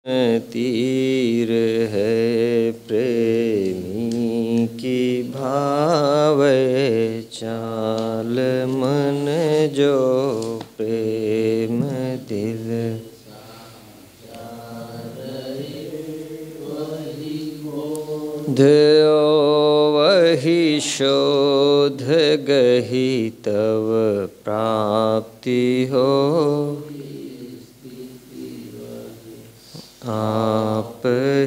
तीर है प्रेमी की भावे चाल मन जो प्रेम दिल ध्यो वही शोध गही तव प्राप्ति हो आप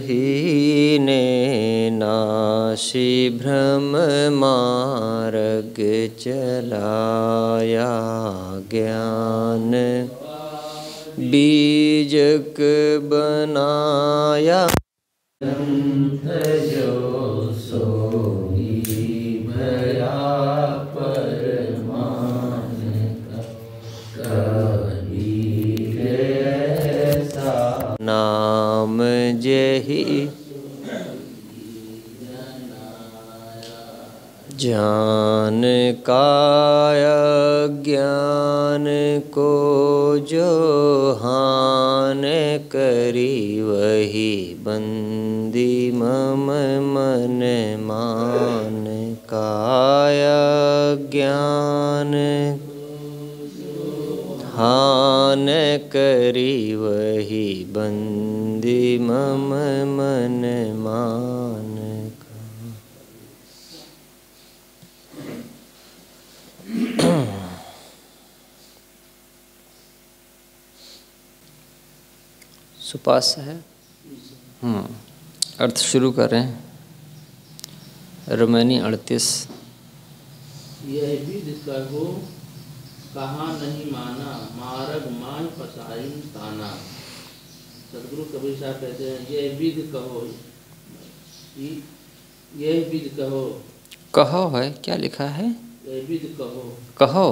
ही ने नासी भ्रम मार्ग चलाया ज्ञान बीजक बनाया ग्रंथ जो सोई भया परमान कबीर ऐसा नाम जही जान काया ज्ञान को जो हान करी वही बंदी मम मन मान काया ज्ञान हान करी वही बंदी मम मन मान सुपास है। अर्थ शुरू करें। रमैनी 38। यह विध कहो कहा नहीं माना मारग मान पसाइन ताना। सदगुरु कबीर साहब कहते हैं यह विध कहो, यह विध कहो। कहो है क्या लिखा है? यह विध कहो। कहो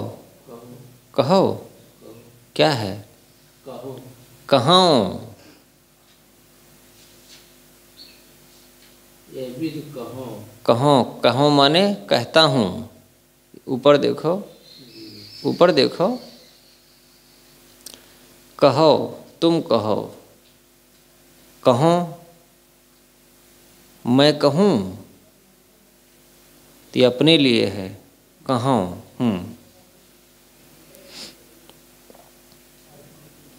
कहो कहो क्या है? कहो कहो यह विध कहो। कहो कहो माने कहता हूँ। ऊपर देखो, ऊपर देखो। कहो तुम कहो, कहो मैं कहूँ तो अपने लिए है। कहो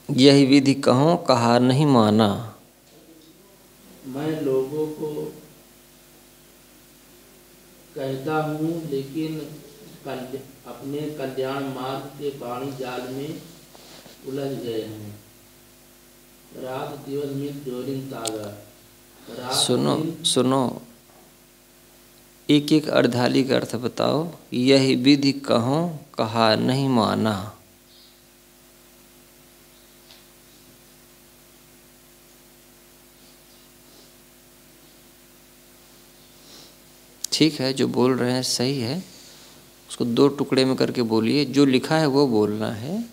यही विधि कहो कहा नहीं माना। मैं लोगों को कहता हूँ लेकिन अपने कल्याण मार्ग के वाणी जाल में उलझ गए हैं। रात दिवस मिल जोरिन तागा। सुनो सुनो, एक एक अर्धाली का अर्थ बताओ। यही विधि कहो कहा नहीं माना। ठीक है, जो बोल रहे हैं सही है। उसको दो टुकड़े में करके बोलिए। जो लिखा है वो बोलना है।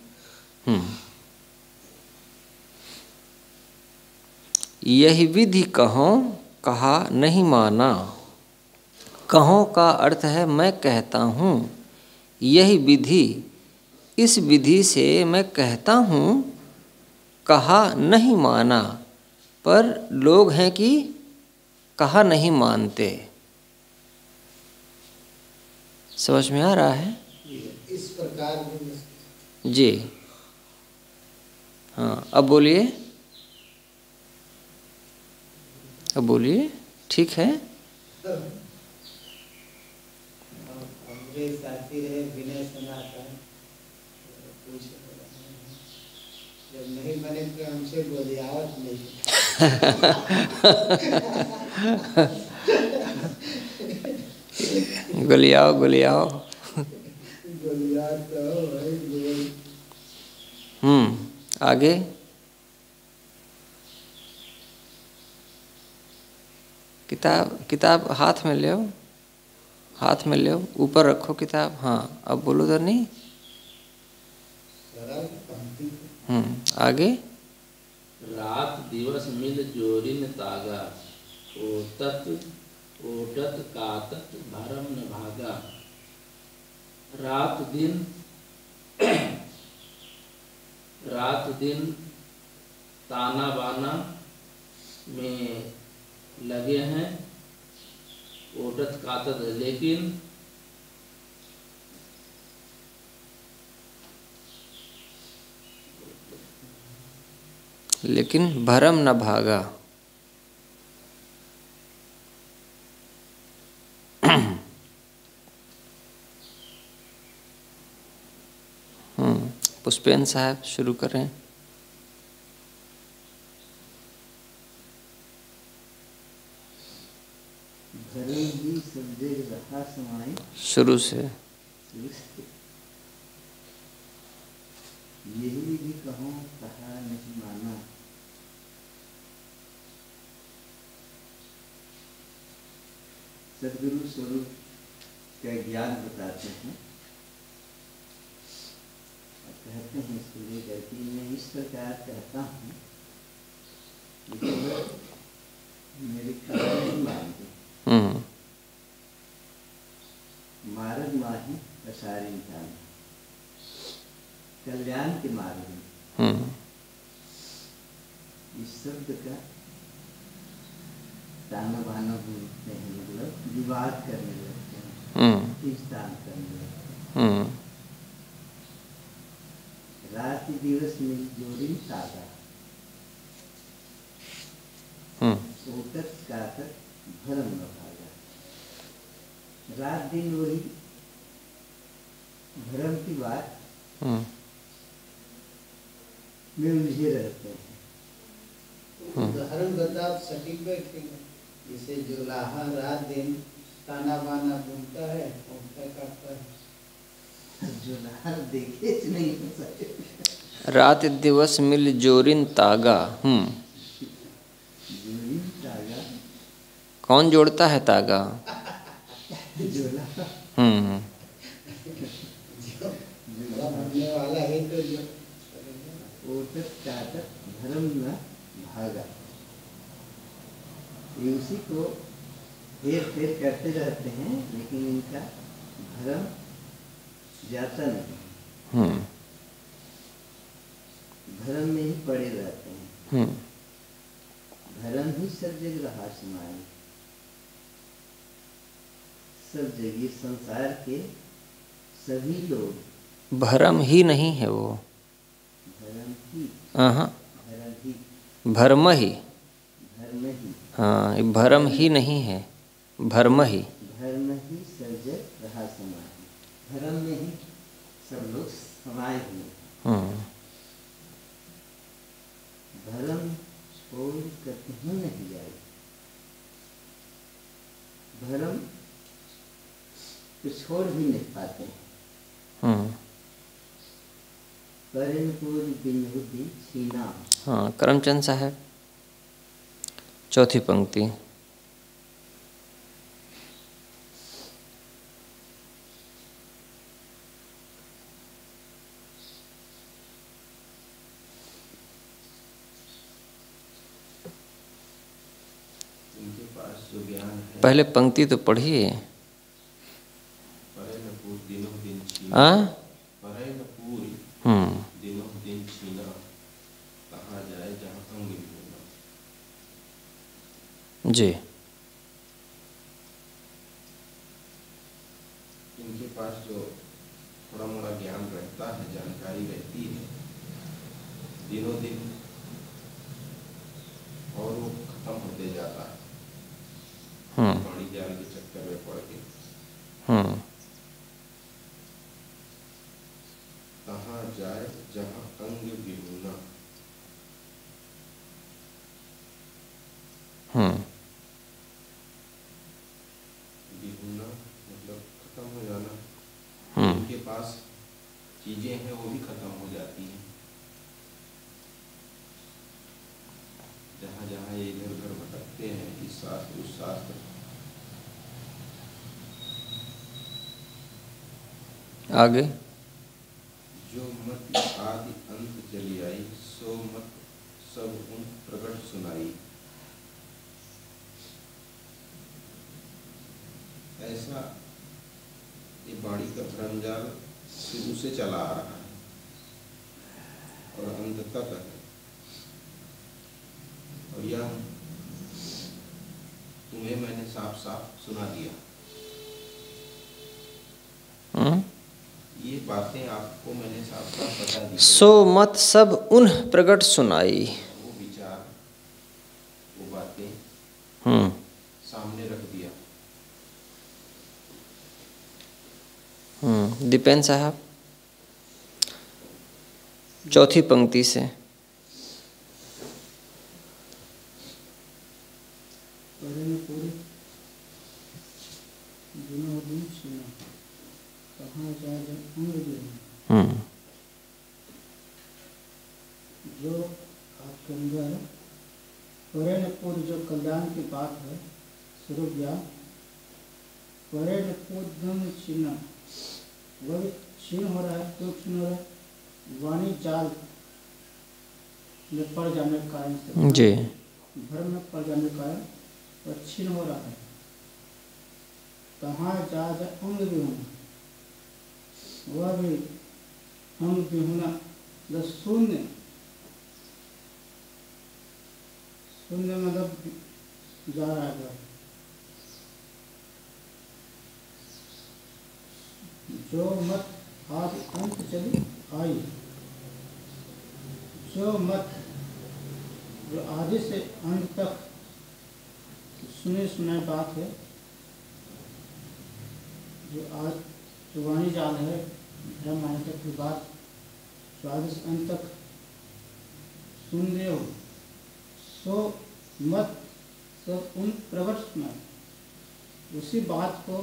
यही विधि कहो कहा नहीं माना। कहो का अर्थ है मैं कहता हूँ। यही विधि, इस विधि से मैं कहता हूँ, कहा नहीं माना। पर लोग हैं कि कहा नहीं मानते। समझ में आ रहा है? इस प्रकार जी हाँ। अब बोलिए, अब बोलिए। ठीक है। हमारे साथी रहे विनय सनातन पूछ जब नहीं बने तो हमसे बोलियावत नहीं। गुलियाओ गुलियाओ। आगे किताब, किताब हाथ में ले, हाथ में ले, ऊपर रखो किताब। हाँ अब बोलो तो नहीं। आगे। रात दिवस मिल जोरिन तागा। ओटत ओटत कातत भरम न भागा। रात दिन ताना बाना में लगे हैं, ओटत कातत, लेकिन भरम न भागा। पुष्पेन साहब शुरू करें। शुरू से यही भी कहो कहा नहीं माना, सदगुरु स्वरूप का ज्ञान बताते हैं और कहते हैं इसको लेकर कि मैं इस प्रकार कहता हूँ, लेकिन मेरी कहा नहीं मानते। मार्ग माही प्रसारी जान, कल्याण के मार्ग में इस शब्द का ताना बाना बोलते हैं, मतलब विवाद करने लगते हैं, खींचतान करने लगते हैं। रात दिवस में जोड़ी तागा, ओटत कातत भरम न भागा। रात दिन वही भरम की बात में उलझे रहते हैं। उदाहरण बता सटीक बैठेगा, जैसे जुलाहा रात दिन ताना बाना बुनता है, काटता है। जुलाहा देखे नहीं हो सकते। रात दिवस मिल जोरिन तागा। जोरिन तागा कौन जोड़ता है तागा? जुलाहा बनने वाला है तो जो ओटत काटत भरम न भागा, ये उसी को हेर फेर करते रहते हैं, लेकिन इनका भरम जाता नहीं, भरम में ही पड़े रहते हैं। भरम ही सब जगह रहा समाये, सब जगह संसार के सभी लोग भरम ही नहीं है वो, भरम ही, भरम ही, भरम ही, भरम ही, हाँ, ये भरम ही नहीं है, भरम ही, भरम ही सब जग रहा समाये, भरम में ही सब लोग समाये हुए। भरम छोड़ कहीं नहीं जाए, भरम तो छोड़ भी नहीं पाते हैं। छीना। हाँ, करमचंद साहब चौथी पंक्ति। इनके पास जो ज्ञान है, पहले पंक्ति तो पढ़िए। जी, इनके पास जो थोड़ा मोड़ा ज्ञान रहता है, जानकारी रहती है, दिनों दिन और वो खत्म होते जाता है पानी जाल के चक्कर में पड़ के। कहाँ जाए जहाँ अंग विहुना, विहुना मतलब खत्म हो जाना। उनके पास चीजें हैं वो भी खत्म हो जाती हैं। जहाँ जहाँ ये इधर उधर भटकते हैं, इस शास्त्र उस शास्त्र, आगे जो मत आदि अंत चली आई, सो मत सब उन प्रकट सुनाई। ऐसा ये बाड़ी का भ्रमजाल शुरू से चला आ रहा है और अंत तक है, और यह मैंने साफ साफ सुना दिया। ये बातें आपको मैंने साफ साफ बता दी। सो मत सब उन प्रगट सुनाई। वो विचार, वो बातें सामने रख दिया। दीपेन साहब, चौथी पंक्ति से। जो आपके अंदर परेण पूर्व जो कल्याण की बात है, स्वरूप ज्ञान, परेण पूर्व चिन्ह, वह क्षीण हो रहा है। क्यों क्षीण हो रहा है? वाणी जाल में पड़ जाने के कारण से, जी, भ्रम में पड़ जाने के कारण वह क्षीण हो रहा है। कहाँ जा अंग भी होना, वह भी अंग भी होना, जो शून्य, शून्य मतलब जा रहा है। जो मत आदि अंत चली आई, जो मत जो आदि से अंत तक सुने सुनाई बात है, जो आज जो वाणी जाल है, ब्रह्म माने तक की बात, जो आदि से अंत तक सुन रहे हो, सो मत सब उन प्रगट सुनाई। उसी बात को,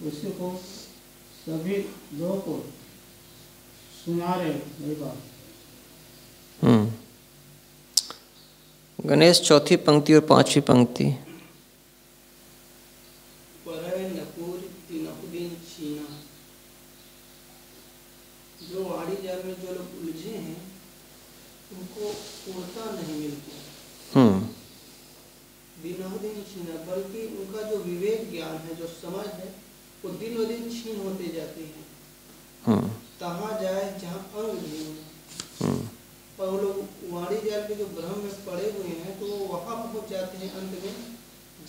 उसी को सभी लोगों को सुना रहे मेरी बात। गणेश, चौथी पंक्ति और पांचवी पंक्ति। जो वाणी जाल में जो लोग उलझे हैं, उनको पूर्णता नहीं मिलती। दिन छीना, बल्कि उनका जो विवेक ज्ञान है, जो समझ है, वो दिन ब दिन छीन होते जाते हैं। तहाँ जाए जहाँ अंग नहीं हो। और वो लोग वाणी जाल के जो भ्रम में पड़े हुए हैं, तो वो वहाँ पहुँच जाते हैं अंत में,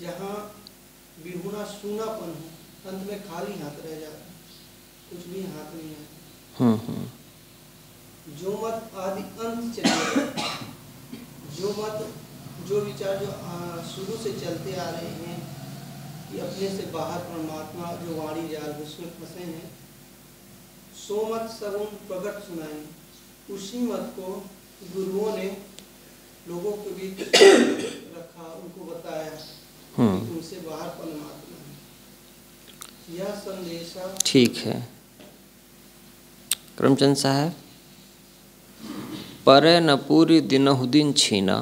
जहाँ विहुना सूनापन हो, अंत में खाली हाथ रह जाते हैं, कुछ भी हाथ नहीं आता। जो मत आदि अंत चले, जो मत, जो विचार जो शुरू से चलते आ रहे हैं कि अपने से बाहर परमात्मा जो वाणी जाल उसमें फंसे हैं, सो मत सगुण प्रगट सुनाई। उसी मत को गुरुओं ने लोगों के बीच रखा, उनको बताया कि उनसे बाहर परमात्मा है। यह संदेशा ठीक है। करमचंद साहब, परे न पूरी दिनहुदिन छीना,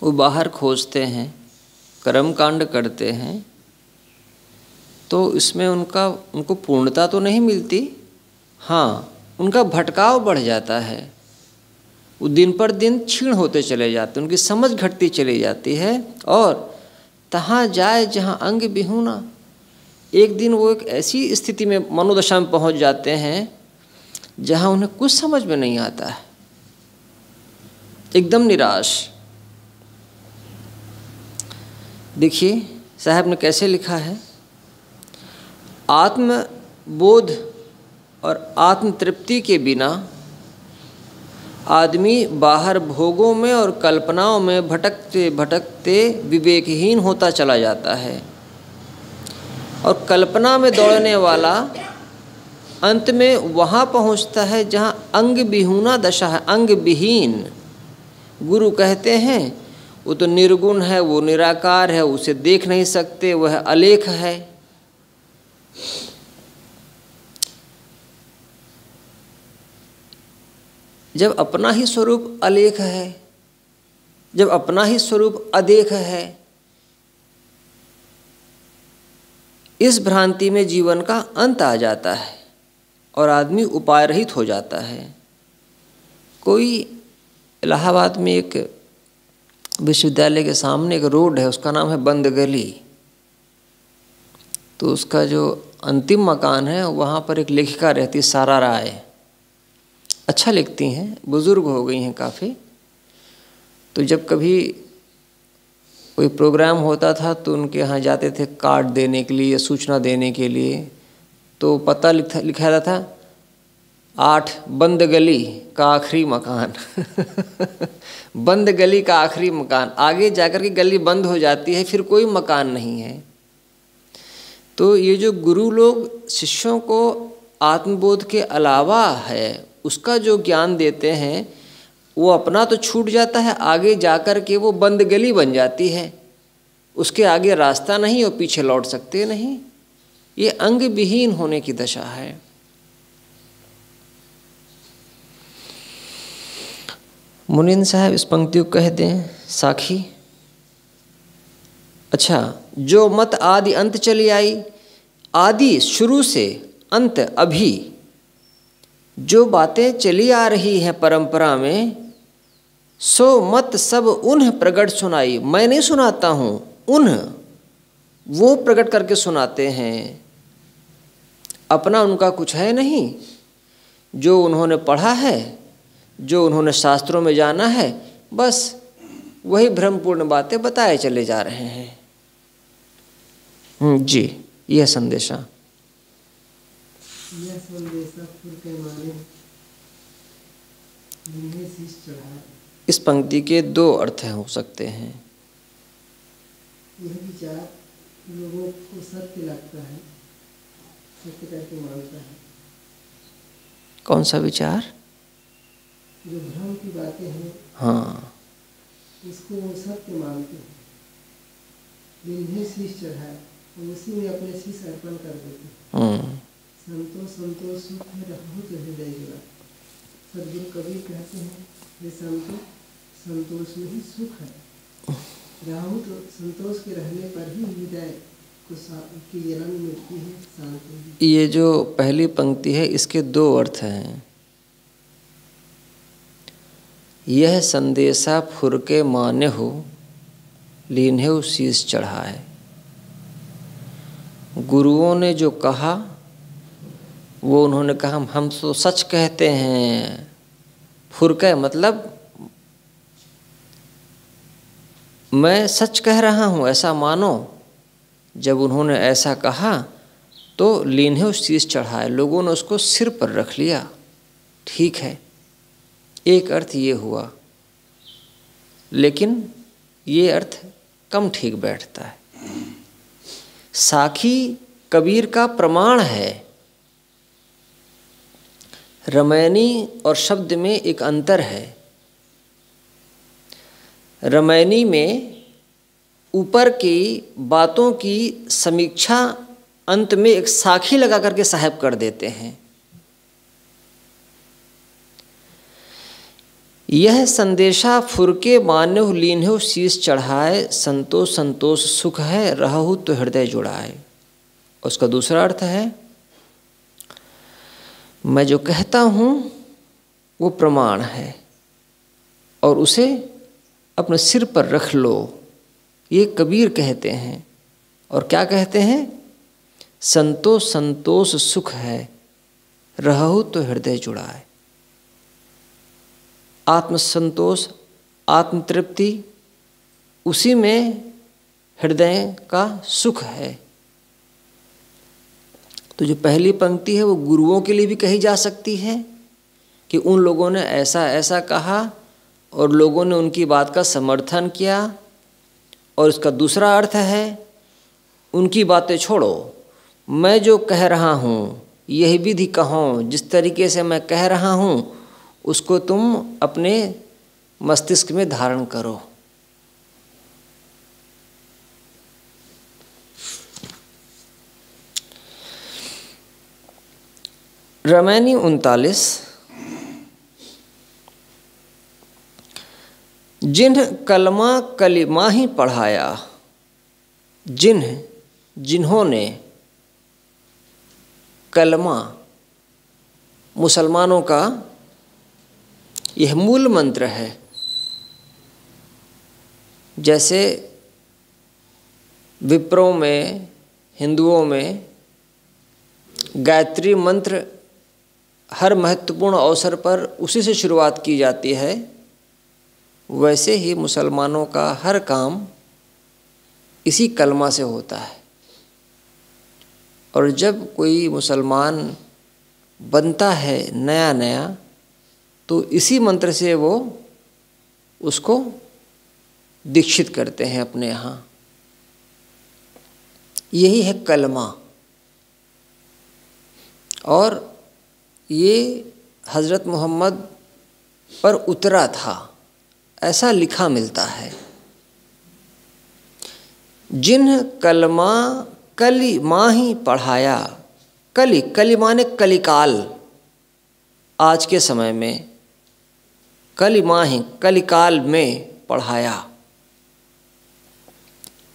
वो बाहर खोजते हैं, कर्मकांड करते हैं, तो इसमें उनको पूर्णता तो नहीं मिलती। हाँ, उनका भटकाव बढ़ जाता है, वो दिन पर दिन क्षीण होते चले जाते, उनकी समझ घटती चली जाती है। और तहाँ जाए जहाँ अंग विहुना, एक दिन वो एक ऐसी स्थिति में, मनोदशा में पहुँच जाते हैं जहाँ उन्हें कुछ समझ में नहीं आता है, एकदम निराश। देखिए साहब ने कैसे लिखा है, आत्मबोध और आत्म तृप्ति के बिना आदमी बाहर भोगों में और कल्पनाओं में भटकते भटकते विवेकहीन होता चला जाता है। और कल्पना में दौड़ने वाला अंत में वहाँ पहुँचता है जहाँ अंग विहूना दशा है, अंग विहीन। गुरु कहते हैं वो तो निर्गुण है, वो निराकार है, उसे देख नहीं सकते, वह अलेख है। जब अपना ही स्वरूप अलेख है, जब अपना ही स्वरूप अदेख है, इस भ्रांति में जीवन का अंत आ जाता है और आदमी उपाय रहित हो जाता है। कोई इलाहाबाद में एक विश्वविद्यालय के सामने एक रोड है, उसका नाम है बंद गली। तो उसका जो अंतिम मकान है वहाँ पर एक लेखिका रहती, सारा राय। अच्छा लिखती हैं, बुज़ुर्ग हो गई हैं काफ़ी। तो जब कभी कोई प्रोग्राम होता था तो उनके यहाँ जाते थे कार्ड देने के लिए, सूचना देने के लिए, तो पता लिखा रहता था 8 बंद गली का आखिरी मकान बंद गली का आखिरी मकान। आगे जाकर के गली बंद हो जाती है, फिर कोई मकान नहीं है। तो ये जो गुरु लोग शिष्यों को आत्मबोध के अलावा है उसका जो ज्ञान देते हैं, वो अपना तो छूट जाता है, आगे जाकर के वो बंद गली बन जाती है, उसके आगे रास्ता नहीं और पीछे लौट सकते नहीं। ये अंग विहीन होने की दशा है। मुनिंद साहब इस पंक्ति को कह दें साखी। अच्छा, जो मत आदि अंत चली आई, आदि शुरू से अंत अभी जो बातें चली आ रही हैं परंपरा में, सो मत सब उन्ह प्रकट सुनाई। मैं नहीं सुनाता हूँ, उन्ह वो प्रकट करके सुनाते हैं। अपना उनका कुछ है नहीं, जो उन्होंने पढ़ा है, जो उन्होंने शास्त्रों में जाना है, बस वही भ्रमपूर्ण बातें बताए चले जा रहे हैं। जी, यह संदेशा इस पंक्ति के 2 अर्थ हो सकते हैं। यह विचार लोगों को सत्य लगता है, सत्य करके मानता है। कौन सा विचार? जो भ्रम की बातें हैं, हाँ, इसको वो सत्य मानते हैं। जिन्हें शीश चढ़ाए वो उसी में अपने शीश अर्पण कर देते हैं। संतोष संतोष सुख में रहूं तो हृदय जुड़ा। सदगुरु कबीर कहते हैं, ये संतोष संतोष में ही सुख है। रहूं तो संतोष के रहने पर ही हृदय की जलन मिलती है, शांति। ये जो पहली पंक्ति है इसके 2 अर्थ हैं। यह संदेशा फुरके माने हो, लीन्हे शीश चढ़ाए। गुरुओं ने जो कहा वो उन्होंने कहा हम तो सच कहते हैं। फुरके मतलब मैं सच कह रहा हूँ, ऐसा मानो। जब उन्होंने ऐसा कहा तो लीन्हे शीश चढ़ाए, लोगों ने उसको सिर पर रख लिया। ठीक है, एक अर्थ ये हुआ, लेकिन ये अर्थ कम ठीक बैठता है। साखी कबीर का प्रमाण है। रमैनी और शब्द में एक अंतर है। रमैनी में ऊपर की बातों की समीक्षा अंत में एक साखी लगा करके साहब कर देते हैं। यह संदेशा फुरके मान्यो लीन्हो शीश चढ़ाए, संतोष संतोष सुख है, रहु तो हृदय जुड़ाए। उसका दूसरा अर्थ है, मैं जो कहता हूँ वो प्रमाण है और उसे अपने सिर पर रख लो, ये कबीर कहते हैं। और क्या कहते हैं? संतोष संतोष सुख है, रहु तो हृदय जुड़ाए। आत्मसंतोष, आत्मतृप्ति, उसी में हृदय का सुख है। तो जो पहली पंक्ति है वो गुरुओं के लिए भी कही जा सकती है कि उन लोगों ने ऐसा ऐसा कहा और लोगों ने उनकी बात का समर्थन किया। और इसका दूसरा अर्थ है, उनकी बातें छोड़ो, मैं जो कह रहा हूँ यही विधि कहो, जिस तरीके से मैं कह रहा हूँ उसको तुम अपने मस्तिष्क में धारण करो। रमैनी 39। जिन्ह कलमा कलिमा ही पढ़ाया, जिन्होंने कलमा, मुसलमानों का यह मूल मंत्र है। जैसे विप्रों में, हिंदुओं में गायत्री मंत्र हर महत्वपूर्ण अवसर पर उसी से शुरुआत की जाती है, वैसे ही मुसलमानों का हर काम इसी कलमा से होता है। और जब कोई मुसलमान बनता है नया नया, तो इसी मंत्र से वो उसको दीक्षित करते हैं अपने यहाँ। यही है कलमा। और ये हज़रत मोहम्मद पर उतरा था, ऐसा लिखा मिलता है। जिन्ह कलमा कली माही पढ़ाया, कली कली माने कलिकाल, आज के समय में कली माही कलिकाल में पढ़ाया।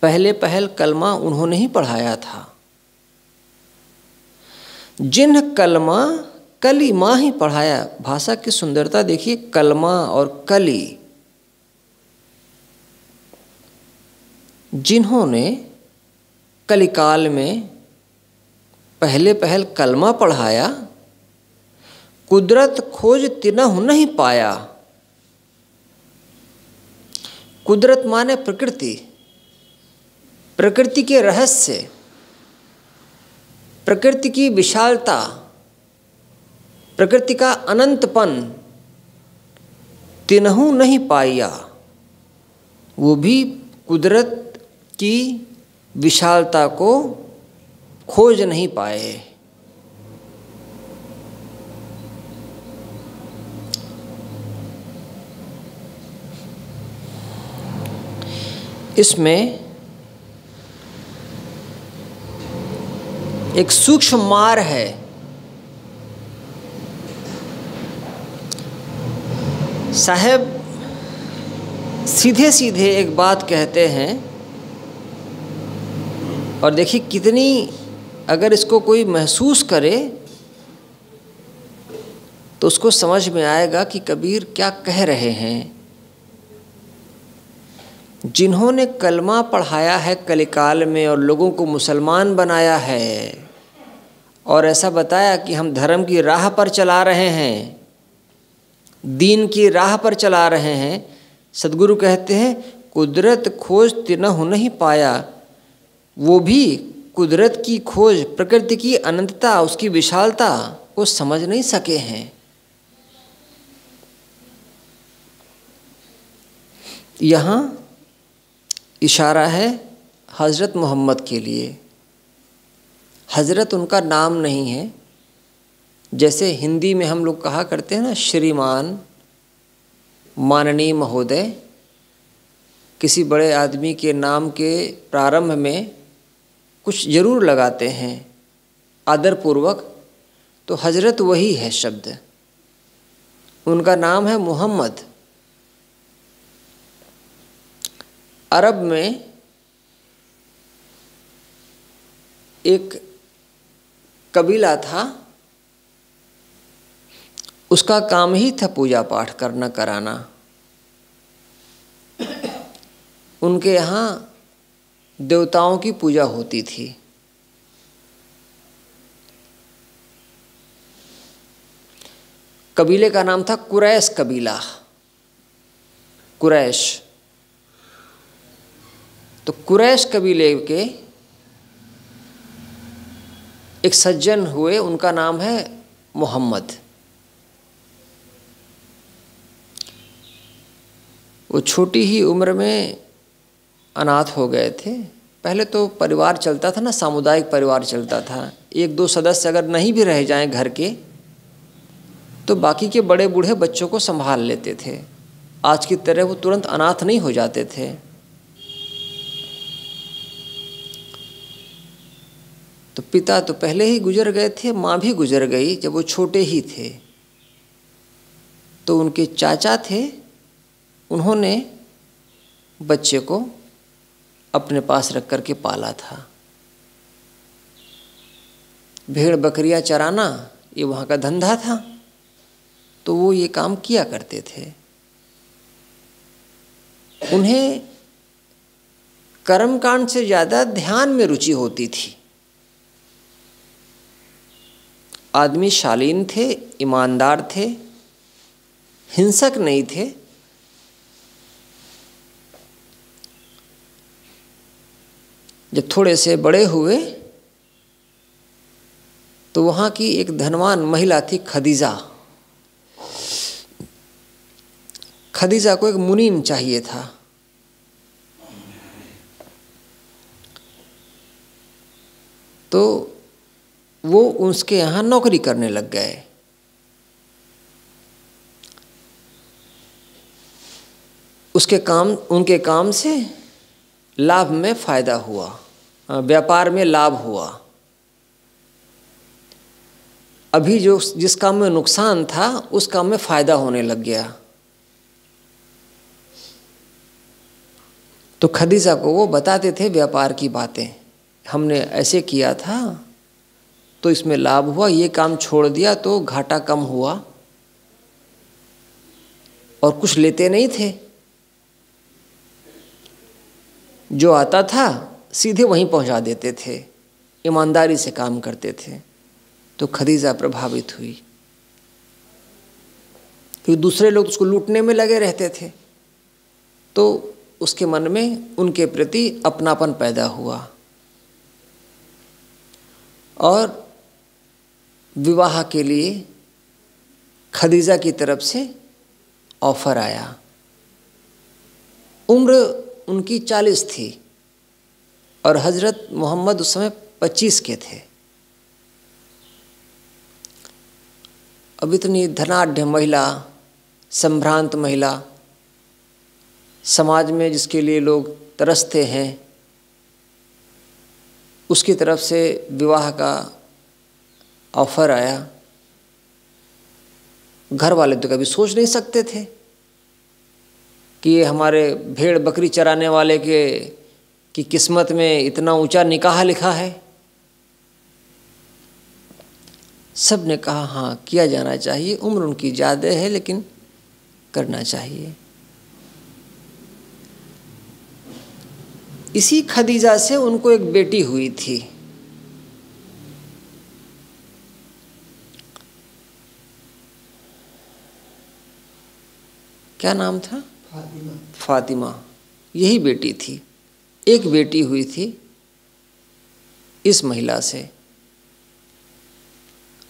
पहले पहल कलमा उन्होंने ही पढ़ाया था। जिन्ह कलमा कली माँ ही पढ़ाया। भाषा की सुंदरता देखिए, कलमा और कली। जिन्होंने कलिकाल में पहले पहल कलमा पढ़ाया, कुदरत खोज तिनहु नहीं पाया। कुदरत माने प्रकृति, प्रकृति के रहस्य, प्रकृति की विशालता, प्रकृति का अनंतपन तिनहु नहीं पाया। वो भी कुदरत की विशालता को खोज नहीं पाए। इसमें एक सूक्ष्म मार है। साहब सीधे सीधे एक बात कहते हैं, और देखिए कितनी, अगर इसको कोई महसूस करे तो उसको समझ में आएगा कि कबीर क्या कह रहे हैं। जिन्होंने कलमा पढ़ाया है कलिकाल में और लोगों को मुसलमान बनाया है, और ऐसा बताया कि हम धर्म की राह पर चला रहे हैं, दीन की राह पर चला रहे हैं। सद्गुरु कहते हैं कुदरत खोज तिनहु नहीं पाया। वो भी कुदरत की खोज, प्रकृति की अनंतता, उसकी विशालता को समझ नहीं सके हैं। यहाँ इशारा है हज़रत मोहम्मद के लिए। हज़रत उनका नाम नहीं है। जैसे हिंदी में हम लोग कहा करते हैं ना, श्रीमान, माननीय महोदय। किसी बड़े आदमी के नाम के प्रारंभ में कुछ जरूर लगाते हैं आदरपूर्वक, तो हज़रत वही है शब्द। उनका नाम है मोहम्मद। अरब में एक कबीला था, उसका काम ही था पूजा पाठ करना कराना। उनके यहाँ देवताओं की पूजा होती थी। कबीले का नाम था कुरैश कबीला, कुरैश। तो कुरैश कबीले के एक सज्जन हुए, उनका नाम है मोहम्मद। वो छोटी ही उम्र में अनाथ हो गए थे। पहले तो परिवार चलता था ना, सामुदायिक परिवार चलता था। एक दो सदस्य अगर नहीं भी रह जाएं घर के, तो बाकी के बड़े बूढ़े बच्चों को संभाल लेते थे। आज की तरह वो तुरंत अनाथ नहीं हो जाते थे। तो पिता तो पहले ही गुजर गए थे, माँ भी गुजर गई जब वो छोटे ही थे। तो उनके चाचा थे, उन्होंने बच्चे को अपने पास रख कर के पाला था। भेड़ बकरियां चराना ये वहाँ का धंधा था, तो वो ये काम किया करते थे। उन्हें कर्मकांड से ज़्यादा ध्यान में रुचि होती थी। आदमी शालीन थे, ईमानदार थे, हिंसक नहीं थे। जब थोड़े से बड़े हुए तो वहाँ की एक धनवान महिला थी खदीजा। खदीजा को एक मुनीम चाहिए था। तो वो उसके यहाँ नौकरी करने लग गए। उनके काम से लाभ में फायदा हुआ, व्यापार में लाभ हुआ। अभी जिस काम में नुकसान था उस काम में फायदा होने लग गया। तो खदीजा को वो बताते थे व्यापार की बातें, हमने ऐसे किया था तो इसमें लाभ हुआ, ये काम छोड़ दिया तो घाटा कम हुआ, और कुछ लेते नहीं थे, जो आता था सीधे वहीं पहुंचा देते थे, ईमानदारी से काम करते थे। तो खदीजा प्रभावित हुई, क्योंकि दूसरे लोग उसको लूटने में लगे रहते थे। तो उसके मन में उनके प्रति अपनापन पैदा हुआ और विवाह के लिए खदीजा की तरफ से ऑफर आया। उम्र उनकी 40 थी और हजरत मोहम्मद उस समय 25 के थे। अब इतनी धनाढ्य महिला, संभ्रांत महिला, समाज में जिसके लिए लोग तरसते हैं, उसकी तरफ से विवाह का ऑफर आया। घर वाले तो कभी सोच नहीं सकते थे कि ये हमारे भेड़ बकरी चराने वाले की किस्मत में इतना ऊंचा निकाह लिखा है। सब ने कहा हाँ किया जाना चाहिए, उम्र उनकी ज़्यादा है लेकिन करना चाहिए। इसी खदीजा से उनको एक बेटी हुई थी। क्या नाम था? फातिमा। फातिमा, यही बेटी थी। एक बेटी हुई थी इस महिला से।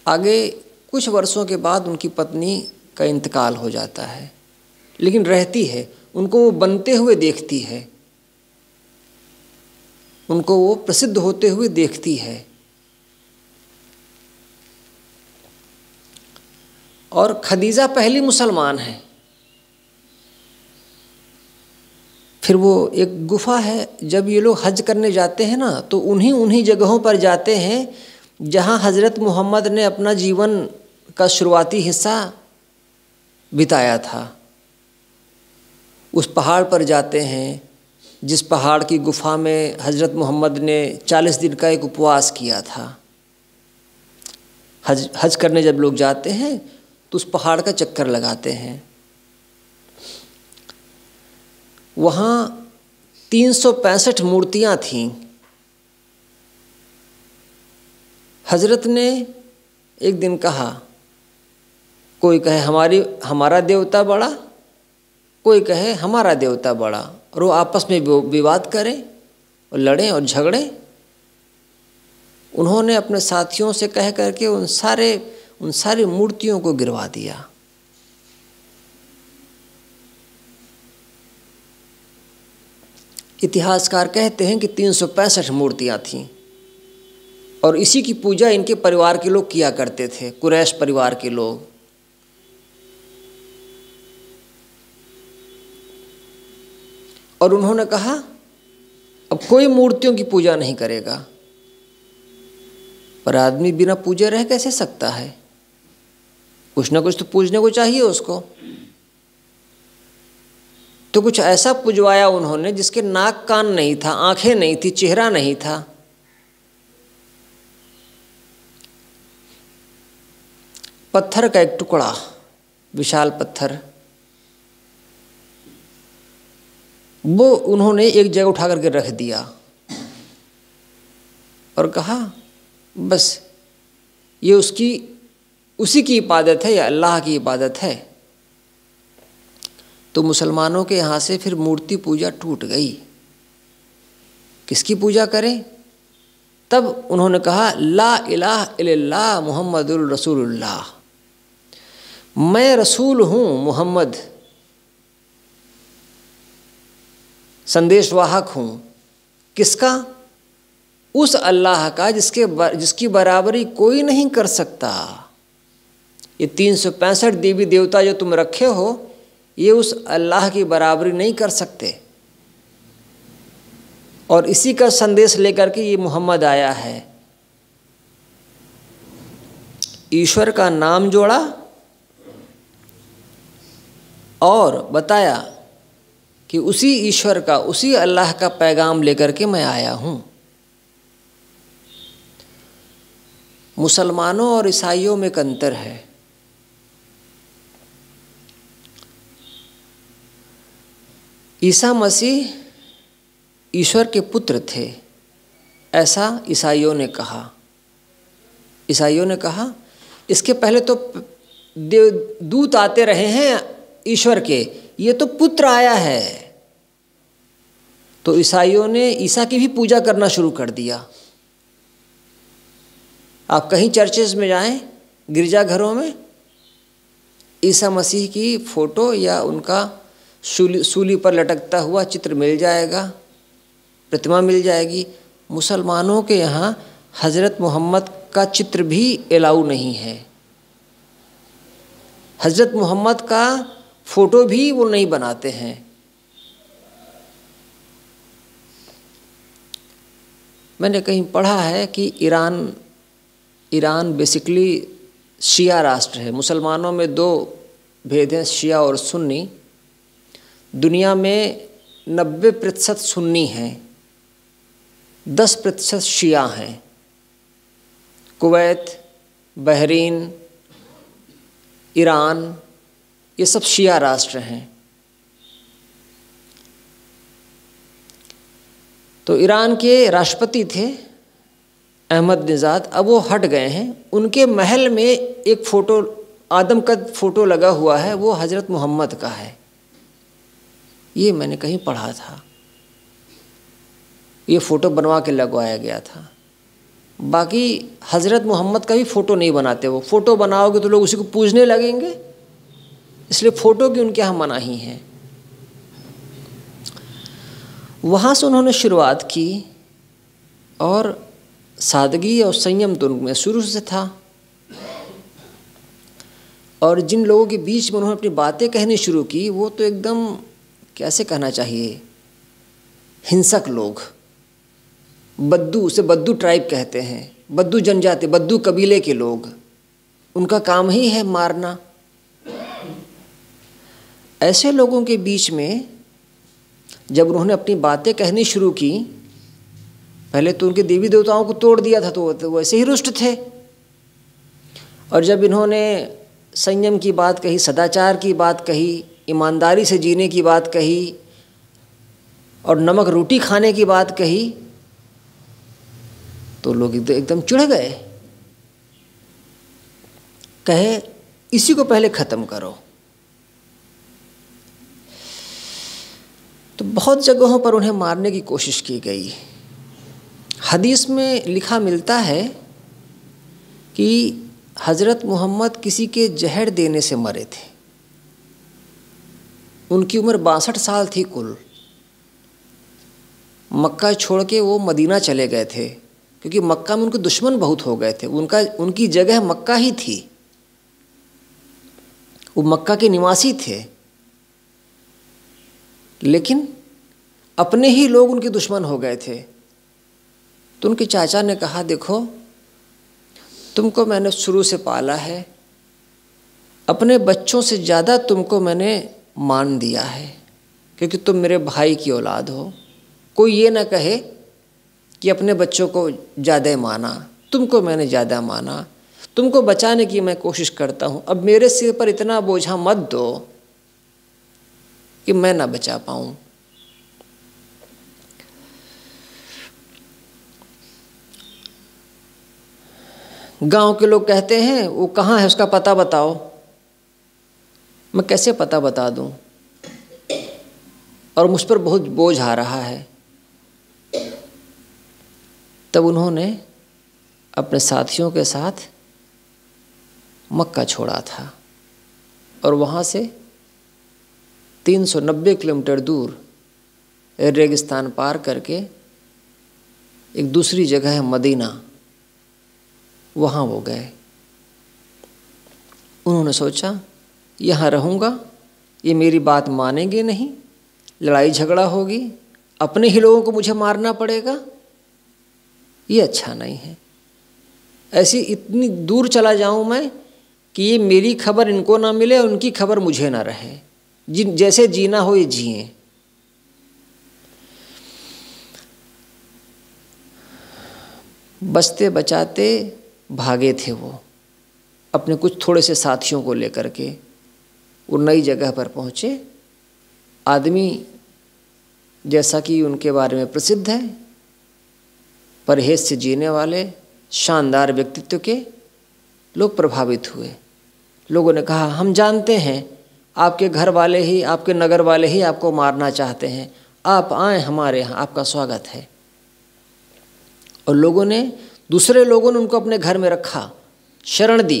आगे कुछ वर्षों के बाद उनकी पत्नी का इंतकाल हो जाता है, लेकिन रहती है, उनको वो बनते हुए देखती है, उनको वो प्रसिद्ध होते हुए देखती है। और खदीजा पहली मुसलमान है। फिर वो एक गुफा है, जब ये लोग हज करने जाते हैं ना तो उन्हीं जगहों पर जाते हैं जहाँ हज़रत मोहम्मद ने अपना जीवन का शुरुआती हिस्सा बिताया था। उस पहाड़ पर जाते हैं जिस पहाड़ की गुफा में हज़रत मोहम्मद ने 40 दिन का एक उपवास किया था। हज करने जब लोग जाते हैं तो उस पहाड़ का चक्कर लगाते हैं। वहाँ 365 मूर्तियाँ थीं। हजरत ने एक दिन कहा, कोई कहे हमारा देवता बड़ा, कोई कहे हमारा देवता बड़ा, और वो आपस में विवाद करें और लड़ें और झगड़ें। उन्होंने अपने साथियों से कह करके उन सारी मूर्तियों को गिरवा दिया। इतिहासकार कहते हैं कि 365 मूर्तियाँ थीं और इसी की पूजा इनके परिवार के लोग किया करते थे, कुरैश परिवार के लोग। और उन्होंने कहा अब कोई मूर्तियों की पूजा नहीं करेगा। पर आदमी बिना पूजे रह कैसे सकता है? कुछ ना कुछ तो पूजने को चाहिए उसको। तो कुछ ऐसा पुजवाया उन्होंने जिसके नाक कान नहीं था, आंखें नहीं थी, चेहरा नहीं था। पत्थर का एक टुकड़ा, विशाल पत्थर, वो उन्होंने एक जगह उठा करके रख दिया और कहा बस ये उसी की इबादत है या अल्लाह की इबादत है। तो मुसलमानों के यहाँ से फिर मूर्ति पूजा टूट गई किसकी पूजा करें? तब उन्होंने कहा ला इलाहा इल्लल्लाह मुहम्मदुर रसूलुल्लाह, मैं रसूल हूँ, मोहम्मद संदेशवाहक हूँ। किसका? उस अल्लाह का जिसकी बराबरी कोई नहीं कर सकता। ये 365 देवी देवता जो तुम रखे हो, ये उस अल्लाह की बराबरी नहीं कर सकते। और इसी का संदेश लेकर के ये मोहम्मद आया है। ईश्वर का नाम जोड़ा और बताया कि उसी ईश्वर का, उसी अल्लाह का पैगाम लेकर के मैं आया हूँ। मुसलमानों और ईसाइयों में एक अंतर है। ईसा मसीह ईश्वर के पुत्र थे, ऐसा ईसाइयों ने कहा। ईसाइयों ने कहा इसके पहले तो दूत आते रहे हैं ईश्वर के, ये तो पुत्र आया है। तो ईसाइयों ने ईसा की भी पूजा करना शुरू कर दिया। आप कहीं चर्चेज में जाएं, गिरजाघरों में, ईसा मसीह की फोटो या उनका सूली पर लटकता हुआ चित्र मिल जाएगा, प्रतिमा मिल जाएगी। मुसलमानों के यहाँ हज़रत मोहम्मद का चित्र भी अलाउ नहीं है। हज़रत मोहम्मद का फोटो भी वो नहीं बनाते हैं। मैंने कहीं पढ़ा है कि ईरान बेसिकली शिया राष्ट्र है। मुसलमानों में दो भेद हैं, शिया और सुन्नी। दुनिया में 90% सुन्नी हैं, 10% शिया हैं। कुवैत, बहरीन, ईरान, ये सब शिया राष्ट्र हैं। तो ईरान के राष्ट्रपति थे अहमदनेजाद, अब वो हट गए हैं। उनके महल में एक फ़ोटो, आदम का फ़ोटो लगा हुआ है, वो हज़रत मोहम्मद का है। ये मैंने कहीं पढ़ा था, ये फ़ोटो बनवा के लगवाया गया था। बाकी हज़रत मोहम्मद का भी फ़ोटो नहीं बनाते। वो फ़ोटो बनाओगे तो लोग उसी को पूजने लगेंगे, इसलिए फ़ोटो की उनके यहाँ मनाही है। वहाँ से उन्होंने शुरुआत की और सादगी और संयम तो उनमें शुरू से था। और जिन लोगों के बीच में उन्होंने अपनी बातें कहनी शुरू की, वो तो एकदम कैसे कहना चाहिए, हिंसक लोग, बद्दू, उसे बद्दू ट्राइब कहते हैं, बद्दू जनजाति, बद्दू कबीले के लोग। उनका काम ही है मारना। ऐसे लोगों के बीच में जब उन्होंने अपनी बातें कहनी शुरू की, पहले तो उनके देवी देवताओं को तोड़ दिया था, तो वैसे ही रुष्ट थे। और जब इन्होंने संयम की बात कही, सदाचार की बात कही, ईमानदारी से जीने की बात कही और नमक रोटी खाने की बात कही, तो लोग एकदम चिढ़ गए। कहे इसी को पहले ख़त्म करो। तो बहुत जगहों पर उन्हें मारने की कोशिश की गई। हदीस में लिखा मिलता है कि हज़रत मोहम्मद किसी के जहर देने से मरे थे। उनकी उम्र 62 साल थी कुल। मक्का छोड़ के वो मदीना चले गए थे, क्योंकि मक्का में उनके दुश्मन बहुत हो गए थे। उनकी जगह मक्का ही थी, वो मक्का के निवासी थे। लेकिन अपने ही लोग उनके दुश्मन हो गए थे। तो उनके चाचा ने कहा, देखो तुमको मैंने शुरू से पाला है, अपने बच्चों से ज़्यादा तुमको मैंने मान दिया है, क्योंकि तुम मेरे भाई की औलाद हो। कोई ये ना कहे कि अपने बच्चों को ज़्यादा माना, तुमको मैंने ज़्यादा माना। तुमको बचाने की मैं कोशिश करता हूँ। अब मेरे सिर पर इतना बोझा मत दो कि मैं ना बचा पाऊँ। गांव के लोग कहते हैं, वो कहाँ है, उसका पता बताओ। मैं कैसे पता बता दूं? और मुझ पर बहुत बोझ आ रहा है। तब उन्होंने अपने साथियों के साथ मक्का छोड़ा था और वहाँ से 390 किलोमीटर दूर रेगिस्तान पार करके एक दूसरी जगह है मदीना, वहाँ वो गए। उन्होंने सोचा यहाँ रहूँगा, ये मेरी बात मानेंगे नहीं, लड़ाई झगड़ा होगी, अपने ही लोगों को मुझे मारना पड़ेगा, ये अच्छा नहीं है। ऐसी इतनी दूर चला जाऊँ मैं कि ये मेरी खबर इनको ना मिले और उनकी खबर मुझे ना रहे, जिन जैसे जीना हो ये जिए। बचते बचाते भागे थे वो अपने कुछ थोड़े से साथियों को लेकर के। वो नई जगह पर पहुँचे। आदमी जैसा कि उनके बारे में प्रसिद्ध है, परहेज से जीने वाले शानदार व्यक्तित्व के, लोग प्रभावित हुए। लोगों ने कहा हम जानते हैं आपके घर वाले ही, आपके नगर वाले ही आपको मारना चाहते हैं, आप आए हमारे यहाँ, आपका स्वागत है। और लोगों ने, दूसरे लोगों ने उनको अपने घर में रखा, शरण दी।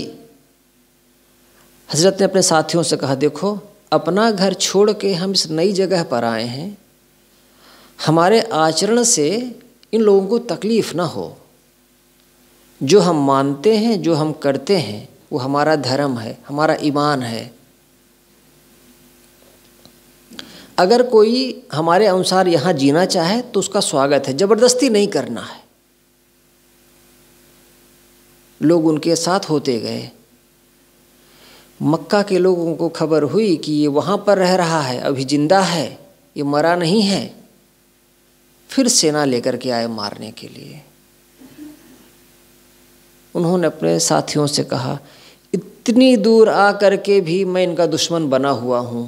हजरत ने अपने साथियों से कहा देखो, अपना घर छोड़ के हम इस नई जगह पर आए हैं, हमारे आचरण से इन लोगों को तकलीफ़ ना हो। जो हम मानते हैं, जो हम करते हैं, वो हमारा धर्म है, हमारा ईमान है। अगर कोई हमारे अनुसार यहाँ जीना चाहे तो उसका स्वागत है, ज़बरदस्ती नहीं करना है। लोग उनके साथ होते गए। मक्का के लोगों को खबर हुई कि ये वहाँ पर रह रहा है, अभी जिंदा है, ये मरा नहीं है। फिर सेना लेकर के आए मारने के लिए। उन्होंने अपने साथियों से कहा इतनी दूर आकर के भी मैं इनका दुश्मन बना हुआ हूँ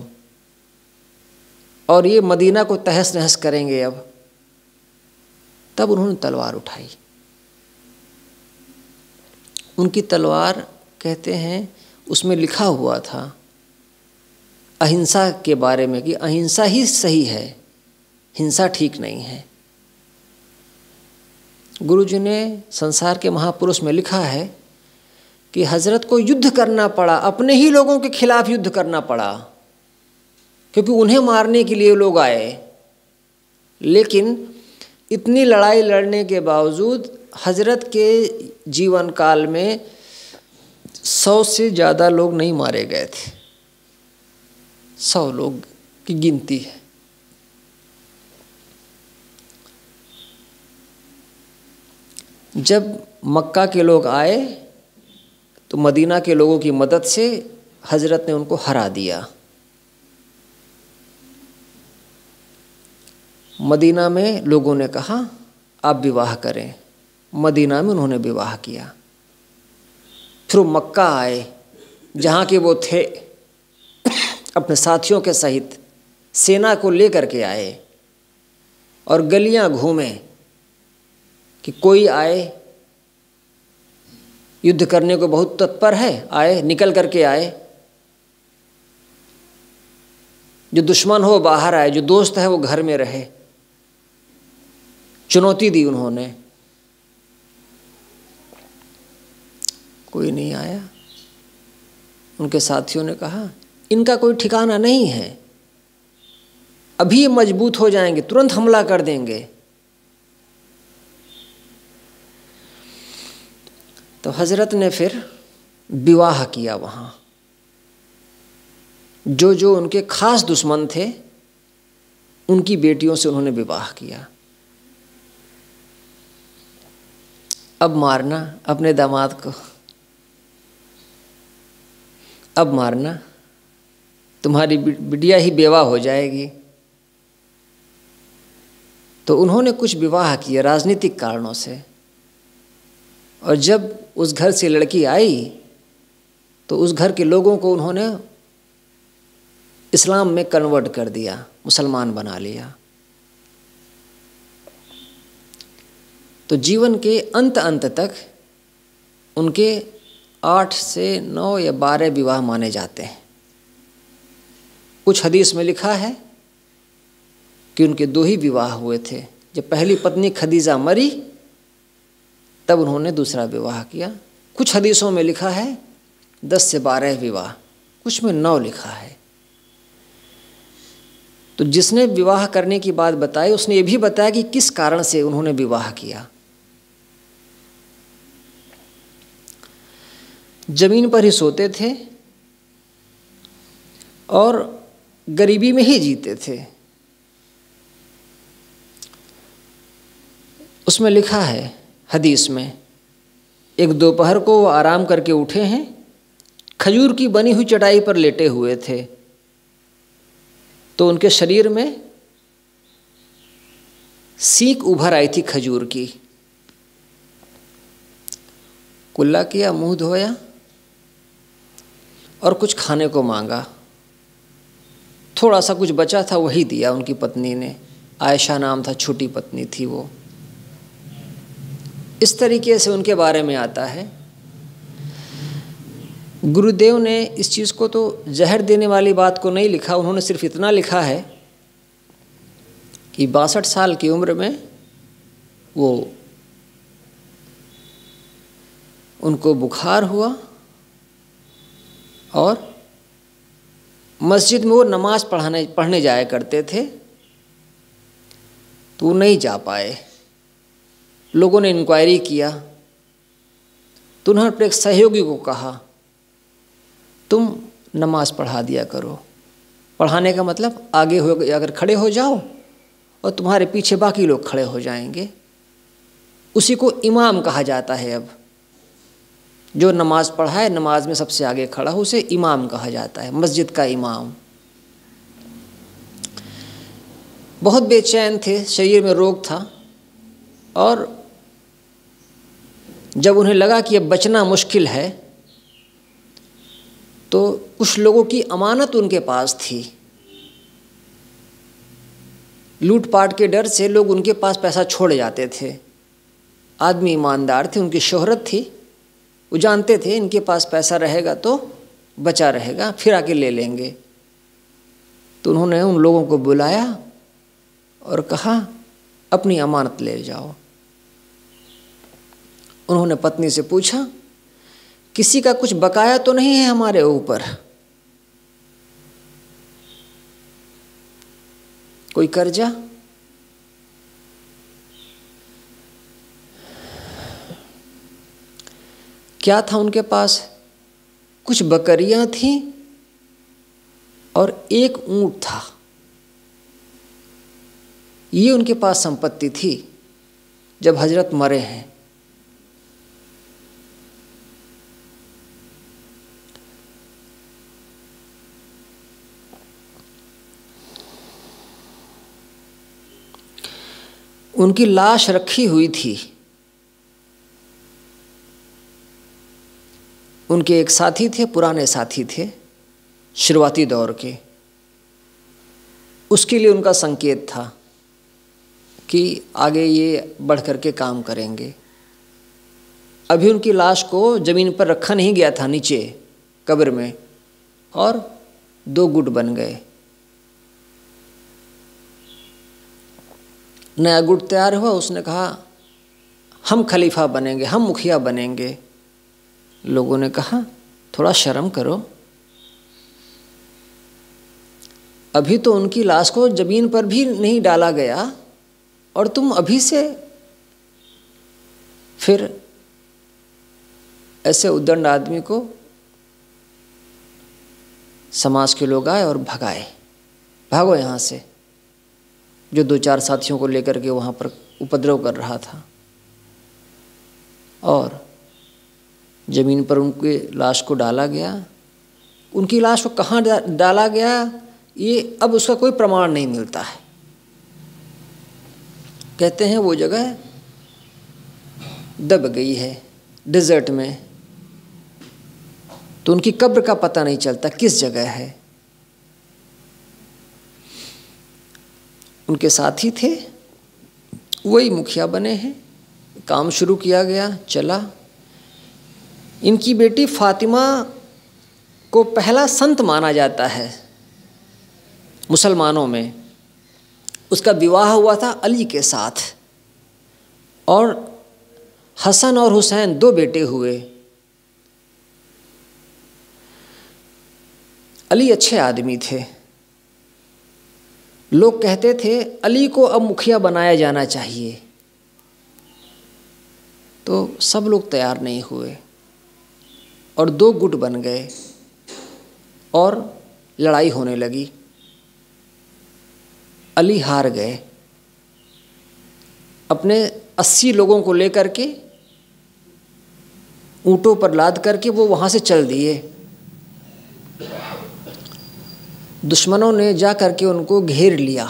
और ये मदीना को तहस नहस करेंगे अब। तब उन्होंने तलवार उठाई। उनकी तलवार कहते हैं उसमें लिखा हुआ था अहिंसा के बारे में कि अहिंसा ही सही है, हिंसा ठीक नहीं है। गुरुजी ने संसार के महापुरुष में लिखा है कि हजरत को युद्ध करना पड़ा, अपने ही लोगों के खिलाफ युद्ध करना पड़ा, क्योंकि उन्हें मारने के लिए लोग आए। लेकिन इतनी लड़ाई लड़ने के बावजूद हजरत के जीवन काल में 100 से ज़्यादा लोग नहीं मारे गए थे। 100 लोग की गिनती है। जब मक्का के लोग आए तो मदीना के लोगों की मदद से हजरत ने उनको हरा दिया। मदीना में लोगों ने कहा आप विवाह करें। मदीना में उन्होंने विवाह किया। फिर वो मक्का आए जहाँ के वो थे, अपने साथियों के सहित सेना को लेकर के आए और गलियाँ घूमे कि कोई आए युद्ध करने को बहुत तत्पर है, आए, निकल करके आए। जो दुश्मन हो बाहर आए, जो दोस्त है वो घर में रहे। चुनौती दी उन्होंने। कोई नहीं आया। उनके साथियों ने कहा इनका कोई ठिकाना नहीं है, अभी ये मजबूत हो जाएंगे, तुरंत हमला कर देंगे। तो हजरत ने फिर विवाह किया वहाँ। जो जो उनके खास दुश्मन थे उनकी बेटियों से उन्होंने विवाह किया। अब मारना अपने दामाद को, अब मारना, तुम्हारी बिटिया ही बेवा हो जाएगी। तो उन्होंने कुछ विवाह किए राजनीतिक कारणों से। और जब उस घर से लड़की आई तो उस घर के लोगों को उन्होंने इस्लाम में कन्वर्ट कर दिया, मुसलमान बना लिया। तो जीवन के अंत तक उनके 8 से 9 या 12 विवाह माने जाते हैं। कुछ हदीस में लिखा है कि उनके 2 ही विवाह हुए थे। जब पहली पत्नी खदीजा मरी तब उन्होंने दूसरा विवाह किया। कुछ हदीसों में लिखा है 10 से 12 विवाह, कुछ में 9 लिखा है। तो जिसने विवाह करने की बात बताई उसने ये भी बताया कि किस कारण से उन्होंने विवाह किया। जमीन पर ही सोते थे और गरीबी में ही जीते थे। उसमें लिखा है हदीस में, एक दोपहर को वो आराम करके उठे हैं, खजूर की बनी हुई चटाई पर लेटे हुए थे, तो उनके शरीर में सीक उभर आई थी खजूर की। कुल्ला किया, मुंह धोया और कुछ खाने को मांगा। थोड़ा सा कुछ बचा था वही दिया उनकी पत्नी ने। आयशा नाम था, छोटी पत्नी थी वो। इस तरीके से उनके बारे में आता है। गुरुदेव ने इस चीज़ को तो जहर देने वाली बात को नहीं लिखा, उन्होंने सिर्फ इतना लिखा है कि 62 साल की उम्र में वो उनको बुखार हुआ और मस्जिद में वो नमाज पढ़ने जाया करते थे, तो नहीं जा पाए। लोगों ने इंक्वायरी किया तो उन्होंने अपने एक सहयोगी को कहा, तुम नमाज पढ़ा दिया करो। पढ़ाने का मतलब आगे हो अगर खड़े हो जाओ और तुम्हारे पीछे बाकी लोग खड़े हो जाएंगे। उसी को इमाम कहा जाता है। अब जो नमाज पढ़ाए, नमाज में सबसे आगे खड़ा हो, उसे इमाम कहा जाता है, मस्जिद का इमाम। बहुत बेचैन थे, शरीर में रोग था, और जब उन्हें लगा कि अब बचना मुश्किल है तो कुछ लोगों की अमानत उनके पास थी। लूटपाट के डर से लोग उनके पास पैसा छोड़ जाते थे। आदमी ईमानदार थे, उनकी शोहरत थी, वो जानते थे इनके पास पैसा रहेगा तो बचा रहेगा, फिर आके ले लेंगे। तो उन्होंने उन लोगों को बुलाया और कहा अपनी अमानत ले जाओ। उन्होंने पत्नी से पूछा, किसी का कुछ बकाया तो नहीं है हमारे ऊपर? कोई कर्जा? क्या था उनके पास? कुछ बकरियां थीं और एक ऊंट था। ये उनके पास संपत्ति थी जब हजरत मरे हैं। उनकी लाश रखी हुई थी। उनके एक साथी थे, पुराने साथी थे, शुरुआती दौर के। उसके लिए उनका संकेत था कि आगे ये बढ़ करके काम करेंगे। अभी उनकी लाश को ज़मीन पर रखा नहीं गया था, नीचे कब्र में, और 2 गुट बन गए। नया गुट तैयार हुआ, उसने कहा हम खलीफा बनेंगे, हम मुखिया बनेंगे। लोगों ने कहा थोड़ा शर्म करो, अभी तो उनकी लाश को ज़मीन पर भी नहीं डाला गया और तुम अभी से। फिर ऐसे उद्दंड आदमी को समाज के लोग आए और भगाए, भागो यहाँ से, जो 2-4 साथियों को लेकर के वहाँ पर उपद्रव कर रहा था। और ज़मीन पर उनके लाश को डाला गया। उनकी लाश को कहाँ डाला गया ये अब उसका कोई प्रमाण नहीं मिलता है। कहते हैं वो जगह दब गई है डिज़र्ट में, तो उनकी कब्र का पता नहीं चलता किस जगह है। उनके साथी थे, वही मुखिया बने हैं। काम शुरू किया गया, चला। इनकी बेटी फातिमा को पहला संत माना जाता है मुसलमानों में। उसका विवाह हुआ था अली के साथ, और हसन और हुसैन 2 बेटे हुए। अली अच्छे आदमी थे। लोग कहते थे अली को अब मुखिया बनाया जाना चाहिए, तो सब लोग तैयार नहीं हुए और 2 गुट बन गए और लड़ाई होने लगी। अली हार गए। अपने 80 लोगों को लेकर के ऊँटों पर लाद करके वो वहाँ से चल दिए। दुश्मनों ने जा करके उनको घेर लिया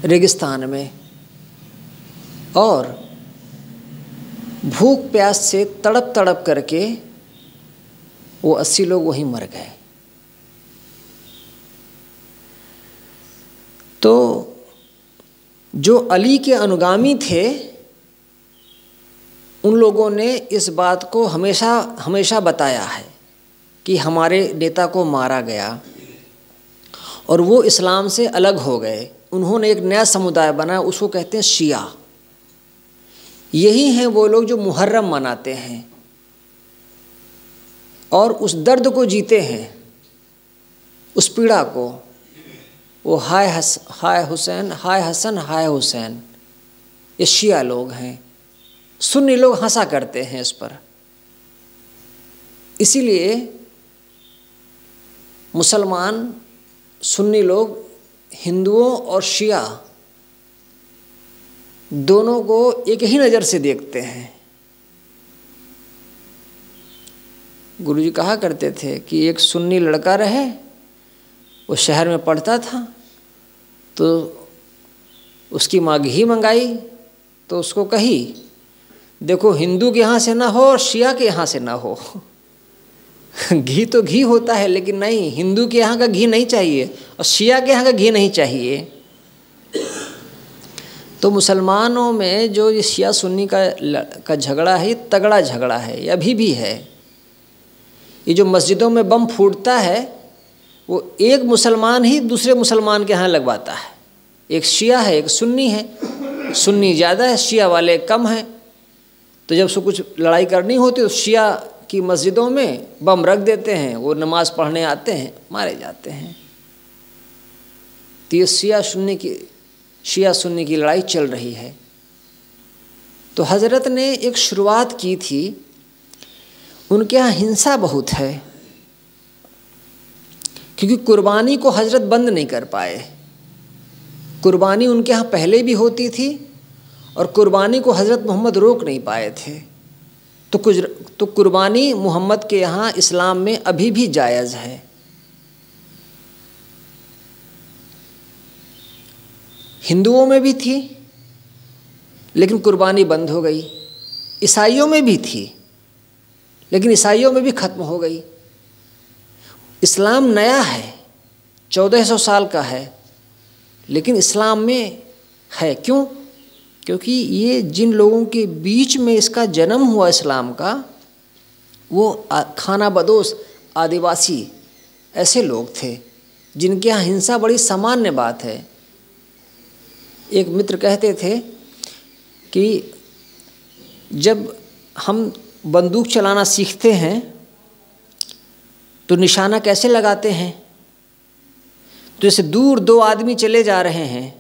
रेगिस्तान में और भूख प्यास से तड़प तड़प करके वो 80 लोग वहीं मर गए। तो जो अली के अनुगामी थे उन लोगों ने इस बात को हमेशा हमेशा बताया है कि हमारे नेता को मारा गया और वो इस्लाम से अलग हो गए। उन्होंने एक नया समुदाय बनाया, उसको कहते हैं शिया। यही हैं वो लोग जो मुहर्रम मनाते हैं और उस दर्द को जीते हैं, उस पीड़ा को। वो हाय हुसैन, हाय हसन, हाय हुसैन, ये शिया लोग हैं। सुन्नी लोग हंसा करते हैं इस पर। इसीलिए मुसलमान सुन्नी लोग हिंदुओं और शिया दोनों को एक ही नज़र से देखते हैं। गुरुजी कहा करते थे कि एक सुन्नी लड़का रहे, वो शहर में पढ़ता था, तो उसकी माँ घी मंगाई तो उसको कही देखो हिंदू के यहाँ से ना हो और शिया के यहाँ से ना हो। घी तो घी होता है, लेकिन नहीं, हिंदू के यहाँ का घी नहीं चाहिए और शिया के यहाँ का घी नहीं चाहिए। तो मुसलमानों में जो ये शिया सुन्नी का झगड़ा है, ये तगड़ा झगड़ा है, ये अभी भी है। ये जो मस्जिदों में बम फूटता है वो एक मुसलमान ही दूसरे मुसलमान के यहाँ लगवाता है। एक शिया है, एक सुन्नी है। सुन्नी ज़्यादा है, शिया वाले कम हैं। तो जब उसको कुछ लड़ाई करनी होती है तो शिया की मस्जिदों में बम रख देते हैं, वो नमाज पढ़ने आते हैं, मारे जाते हैं। तो ये शिया सुन्नी की लड़ाई चल रही है। तो हज़रत ने एक शुरुआत की थी। उनके यहाँ हिंसा बहुत है, क्योंकि कुर्बानी को हज़रत बंद नहीं कर पाए। कुर्बानी उनके यहाँ पहले भी होती थी और कुर्बानी को हज़रत मोहम्मद रोक नहीं पाए थे। तो कुर्बानी मोहम्मद के यहाँ इस्लाम में अभी भी जायज़ है। हिंदुओं में भी थी लेकिन कुर्बानी बंद हो गई। ईसाइयों में भी थी लेकिन ईसाइयों में भी ख़त्म हो गई। इस्लाम नया है, 1400 साल का है, लेकिन इस्लाम में है। क्यों? क्योंकि ये जिन लोगों के बीच में इसका जन्म हुआ इस्लाम का, वो खाना बदोश आदिवासी ऐसे लोग थे जिनके यहाँ हिंसा बड़ी सामान्य बात है। एक मित्र कहते थे कि जब हम बंदूक चलाना सीखते हैं तो निशाना कैसे लगाते हैं? तो जैसे दूर 2 आदमी चले जा रहे हैं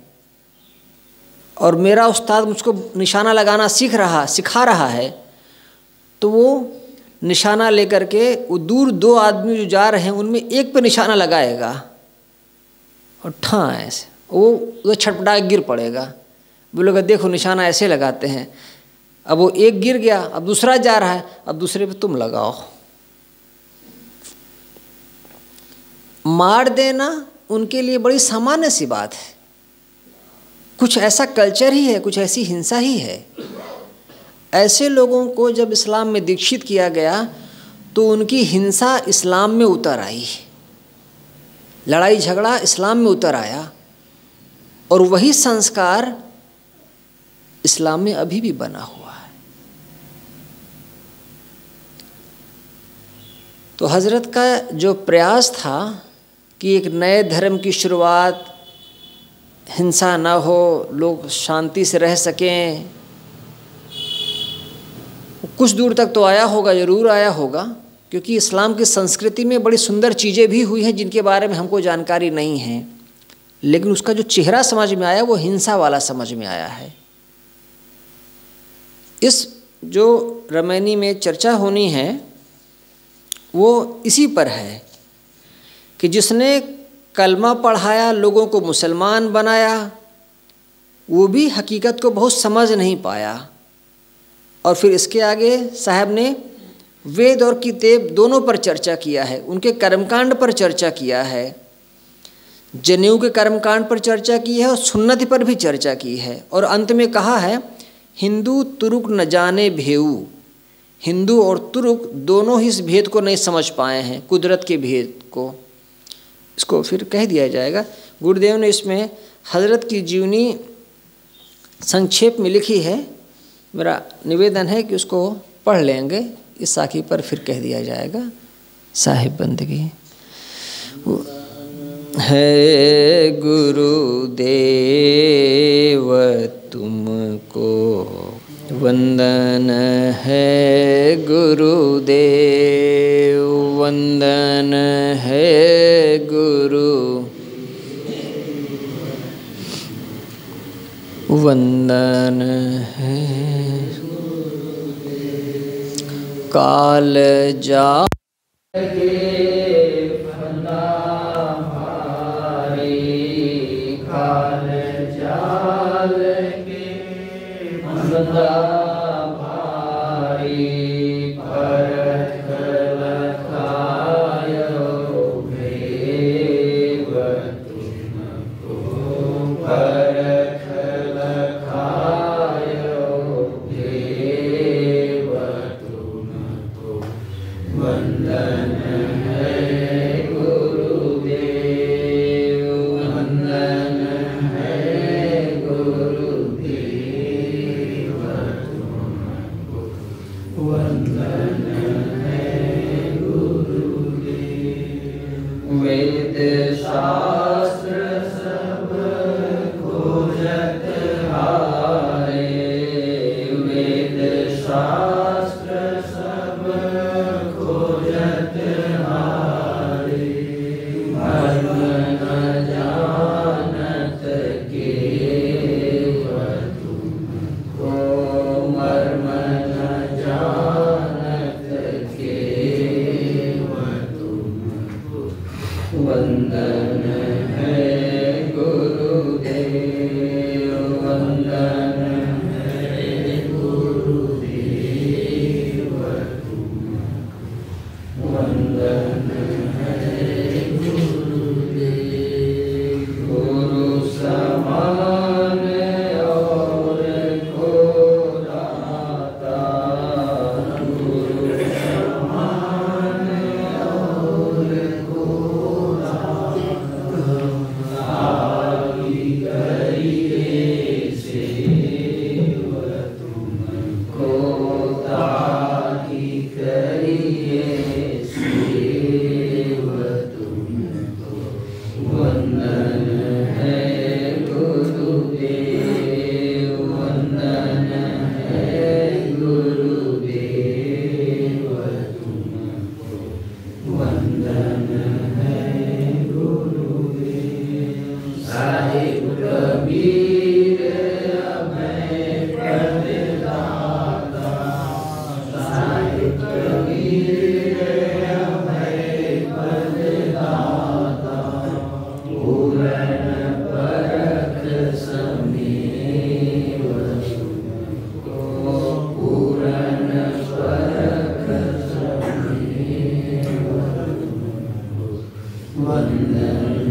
और मेरा उस्ताद मुझको निशाना लगाना सिखा रहा है, तो वो निशाना लेकर के वो दूर 2 आदमी जो जा रहे हैं उनमें एक पे निशाना लगाएगा और ठां ऐसे वो छटपटा गिर पड़ेगा। बोलेगा देखो निशाना ऐसे लगाते हैं। अब वो एक गिर गया, अब दूसरा जा रहा है, अब दूसरे पे तुम लगाओ। मार देना उनके लिए बड़ी सामान्य सी बात है। कुछ ऐसा कल्चर ही है, कुछ ऐसी हिंसा ही है। ऐसे लोगों को जब इस्लाम में दीक्षित किया गया तो उनकी हिंसा इस्लाम में उतर आई, लड़ाई झगड़ा इस्लाम में उतर आया और वही संस्कार इस्लाम में अभी भी बना हुआ है। तो हज़रत का जो प्रयास था कि एक नए धर्म की शुरुआत, हिंसा ना हो, लोग शांति से रह सकें, कुछ दूर तक तो आया होगा, ज़रूर आया होगा, क्योंकि इस्लाम की संस्कृति में बड़ी सुंदर चीज़ें भी हुई हैं जिनके बारे में हमको जानकारी नहीं है, लेकिन उसका जो चेहरा समझ में आया वो हिंसा वाला समझ में आया है। इस जो रमैनी में चर्चा होनी है वो इसी पर है कि जिसने कलमा पढ़ाया, लोगों को मुसलमान बनाया, वो भी हकीकत को बहुत समझ नहीं पाया। और फिर इसके आगे साहब ने वेद और किताब दोनों पर चर्चा किया है, उनके कर्मकांड पर चर्चा किया है, जनेऊ के कर्मकांड पर चर्चा की है और सुन्नत पर भी चर्चा की है। और अंत में कहा है हिंदू तुरुक न जाने भेऊ, हिंदू और तुरुक दोनों ही इस भेद को नहीं समझ पाए हैं, कुदरत के भेद को। इसको फिर कह दिया जाएगा। गुरुदेव ने इसमें हजरत की जीवनी संक्षेप में लिखी है, मेरा निवेदन है कि उसको पढ़ लेंगे, इस साखी पर फिर कह दिया जाएगा। साहिब बंदगी है गुरुदेव तुमको वंदन है, गुरुदेव वंदन है, गुरु वंदन है। काल जा वंदन